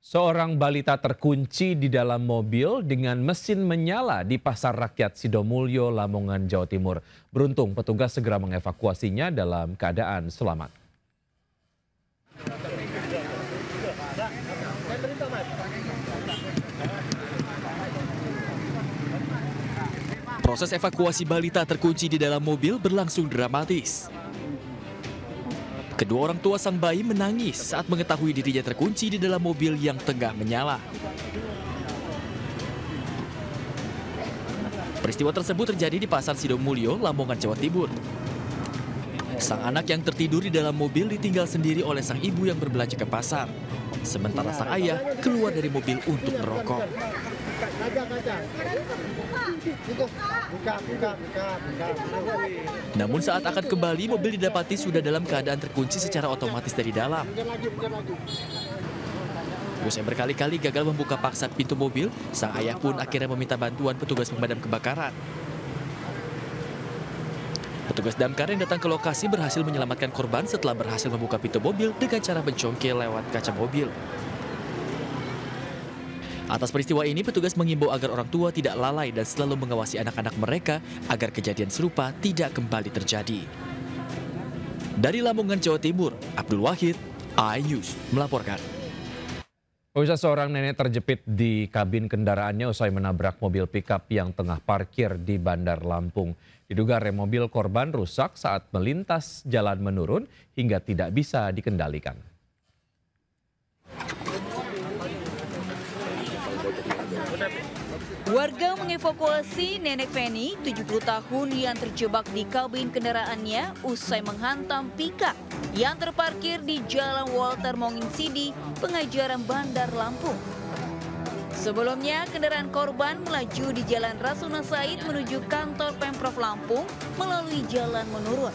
Seorang balita terkunci di dalam mobil dengan mesin menyala di Pasar Rakyat Sidomulyo, Lamongan, Jawa Timur. Beruntung petugas segera mengevakuasinya dalam keadaan selamat. Proses evakuasi balita terkunci di dalam mobil berlangsung dramatis. Kedua orang tua sang bayi menangis saat mengetahui dirinya terkunci di dalam mobil yang tengah menyala. Peristiwa tersebut terjadi di Pasar Sidomulyo, Lamongan, Jawa Timur. Sang anak yang tertidur di dalam mobil ditinggal sendiri oleh sang ibu yang berbelanja ke pasar. Sementara sang ayah keluar dari mobil untuk merokok. Namun saat akan kembali, mobil didapati sudah dalam keadaan terkunci secara otomatis dari dalam. Usai berkali-kali gagal membuka paksa pintu mobil, sang ayah pun akhirnya meminta bantuan petugas pemadam kebakaran. Petugas damkar yang datang ke lokasi berhasil menyelamatkan korban setelah berhasil membuka pintu mobil dengan cara mencongkel lewat kaca mobil. Atas peristiwa ini, petugas mengimbau agar orang tua tidak lalai dan selalu mengawasi anak-anak mereka agar kejadian serupa tidak kembali terjadi. Dari Lamongan, Jawa Timur, Abdul Wahid, iNews melaporkan. Pemirsa, seorang nenek terjepit di kabin kendaraannya usai menabrak mobil pickup yang tengah parkir di Bandar Lampung. Diduga rem mobil korban rusak saat melintas jalan menurun hingga tidak bisa dikendalikan. Warga mengevakuasi nenek Feni, 70 tahun yang terjebak di kabin kendaraannya usai menghantam pickup yang terparkir di Jalan Walter Monginsidi, Pengajaran Bandar Lampung. Sebelumnya, kendaraan korban melaju di Jalan Rasuna Said menuju kantor Pemprov Lampung melalui jalan menurun.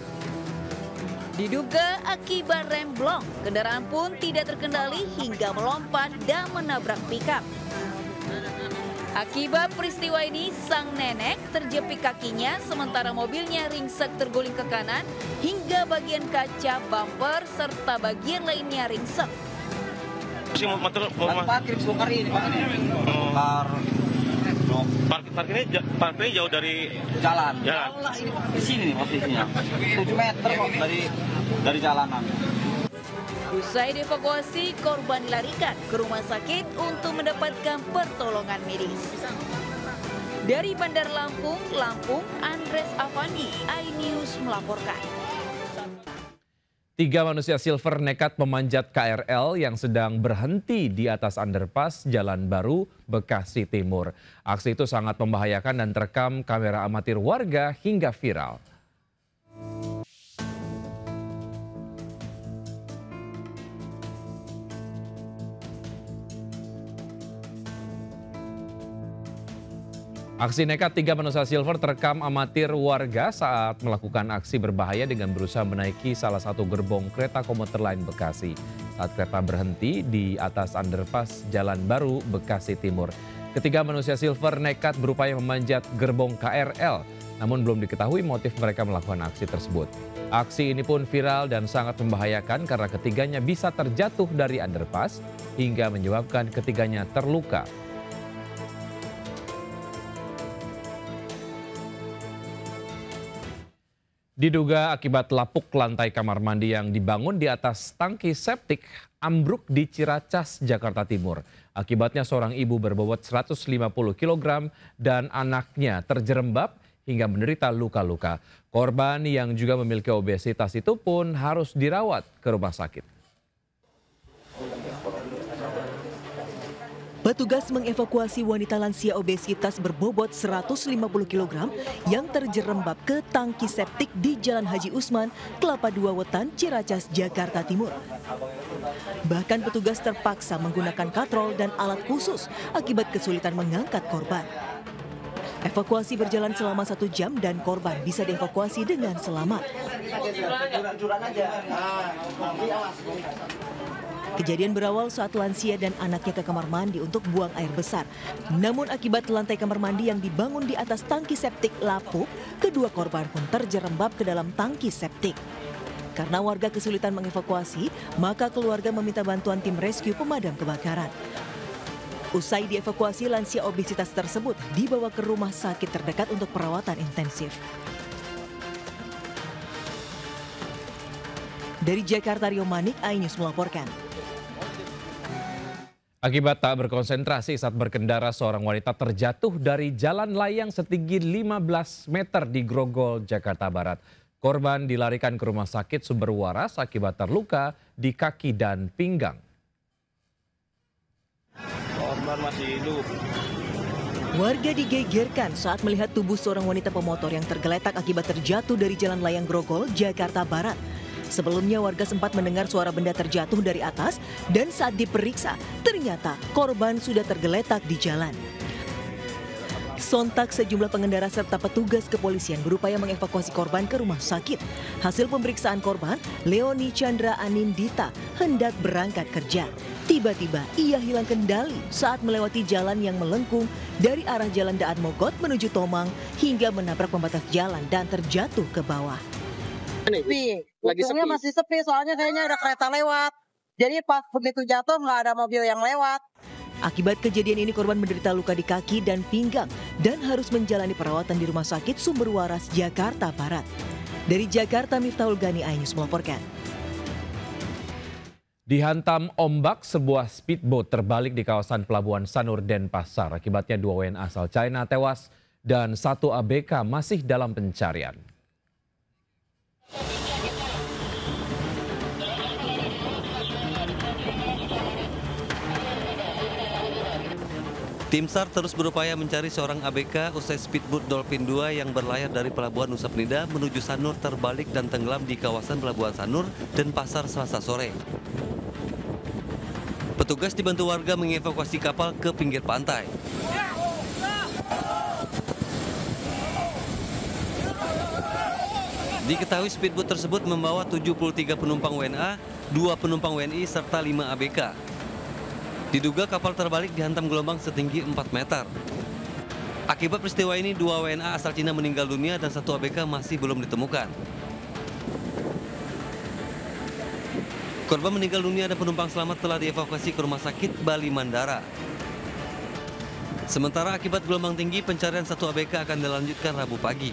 Diduga akibat rem blong, kendaraan pun tidak terkendali hingga melompat dan menabrak pickup. Akibat peristiwa ini, sang nenek terjepit kakinya sementara mobilnya ringsek terguling ke kanan hingga bagian kaca bumper serta bagian lainnya ringsek. Parkir bongkar ini, Pak. Parkirnya jauh dari jalan. Di sini nih posisinya. 7 meter kok dari jalanan. Usai dievakuasi, korban dilarikan ke rumah sakit untuk mendapatkan pertolongan medis. Dari Bandar Lampung, Andres Avandi, iNews melaporkan. 3 manusia silver nekat memanjat KRL yang sedang berhenti di atas underpass Jalan Baru, Bekasi Timur. Aksi itu sangat membahayakan dan terekam kamera amatir warga hingga viral. Aksi nekat 3 manusia silver terekam amatir warga saat melakukan aksi berbahaya dengan berusaha menaiki salah satu gerbong kereta komuter lain Bekasi. Saat kereta berhenti di atas underpass Jalan Baru, Bekasi Timur. Ketiga manusia silver nekat berupaya memanjat gerbong KRL, namun belum diketahui motif mereka melakukan aksi tersebut. Aksi ini pun viral dan sangat membahayakan karena ketiganya bisa terjatuh dari underpass hingga menyebabkan ketiganya terluka. Diduga akibat lapuk lantai kamar mandi yang dibangun di atas tangki septik ambruk di Ciracas, Jakarta Timur. Akibatnya seorang ibu berbobot 150 kg dan anaknya terjerembab hingga menderita luka-luka. Korban yang juga memiliki obesitas itu pun harus dirawat ke rumah sakit. Petugas mengevakuasi wanita lansia obesitas berbobot 150 kg yang terjerembab ke tangki septik di Jalan Haji Usman, Kelapa II Wetan, Ciracas, Jakarta Timur. Bahkan petugas terpaksa menggunakan katrol dan alat khusus akibat kesulitan mengangkat korban. Evakuasi berjalan selama 1 jam dan korban bisa dievakuasi dengan selamat. Kejadian berawal saat lansia dan anaknya ke kamar mandi untuk buang air besar. Namun akibat lantai kamar mandi yang dibangun di atas tangki septik lapuk, kedua korban pun terjerembab ke dalam tangki septik. Karena warga kesulitan mengevakuasi, maka keluarga meminta bantuan tim rescue pemadam kebakaran. Usai dievakuasi, lansia obesitas tersebut dibawa ke rumah sakit terdekat untuk perawatan intensif. Dari Jakarta, Rio Manik, iNews melaporkan. Akibat tak berkonsentrasi saat berkendara, seorang wanita terjatuh dari jalan layang setinggi 15 meter di Grogol, Jakarta Barat. Korban dilarikan ke rumah sakit Sumber Waras akibat terluka di kaki dan pinggang. Korban masih hidup. Warga digegerkan saat melihat tubuh seorang wanita pemotor yang tergeletak akibat terjatuh dari jalan layang Grogol, Jakarta Barat. Sebelumnya warga sempat mendengar suara benda terjatuh dari atas dan saat diperiksa ternyata korban sudah tergeletak di jalan. Sontak sejumlah pengendara serta petugas kepolisian berupaya mengevakuasi korban ke rumah sakit. Hasil pemeriksaan korban, Leoni Chandra Anindita hendak berangkat kerja. Tiba-tiba ia hilang kendali saat melewati jalan yang melengkung dari arah Jalan Daan Mogot menuju Tomang hingga menabrak pembatas jalan dan terjatuh ke bawah. Sepi, untungnya masih sepi soalnya kayaknya ada kereta lewat. Jadi pas begitu jatuh nggak ada mobil yang lewat. Akibat kejadian ini korban menderita luka di kaki dan pinggang dan harus menjalani perawatan di Rumah Sakit Sumber Waras, Jakarta Barat. Dari Jakarta, Miftahul Gani, iNews melaporkan. Dihantam ombak, sebuah speedboat terbalik di kawasan Pelabuhan Sanur, Denpasar. Akibatnya 2 WNA asal China tewas dan 1 ABK masih dalam pencarian. Tim SAR terus berupaya mencari seorang ABK usai speedboat Dolphin 2 yang berlayar dari Pelabuhan Nusa Penida menuju Sanur terbalik dan tenggelam di kawasan Pelabuhan Sanur, Denpasar, Selasa sore. Petugas dibantu warga mengevakuasi kapal ke pinggir pantai. Diketahui speedboat tersebut membawa 73 penumpang WNA, 2 penumpang WNI, serta 5 ABK. Diduga kapal terbalik dihantam gelombang setinggi 4 meter. Akibat peristiwa ini 2 WNA asal Cina meninggal dunia dan 1 ABK masih belum ditemukan. Korban meninggal dunia dan penumpang selamat telah dievakuasi ke Rumah Sakit Bali Mandara. Sementara akibat gelombang tinggi, pencarian 1 ABK akan dilanjutkan Rabu pagi.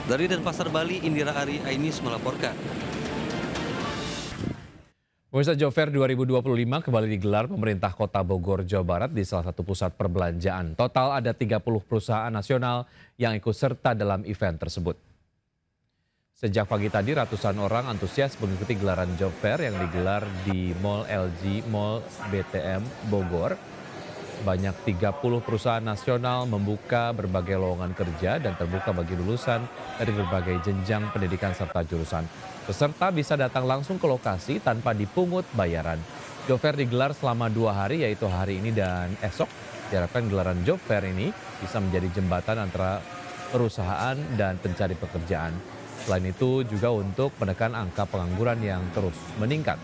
Dari Denpasar, Bali, Indira Ari, iNews melaporkan. Pemirsa, Job Fair 2025 kembali digelar pemerintah Kota Bogor, Jawa Barat di salah satu pusat perbelanjaan. Total ada 30 perusahaan nasional yang ikut serta dalam event tersebut. Sejak pagi tadi ratusan orang antusias mengikuti gelaran Job Fair yang digelar di Mall LG Mall BTM Bogor. Banyak 30 perusahaan nasional membuka berbagai lowongan kerja dan terbuka bagi lulusan dari berbagai jenjang pendidikan serta jurusan. Peserta bisa datang langsung ke lokasi tanpa dipungut bayaran. Job Fair digelar selama 2 hari, yaitu hari ini dan esok. Diharapkan gelaran Job Fair ini bisa menjadi jembatan antara perusahaan dan pencari pekerjaan. Selain itu juga untuk menekan angka pengangguran yang terus meningkat.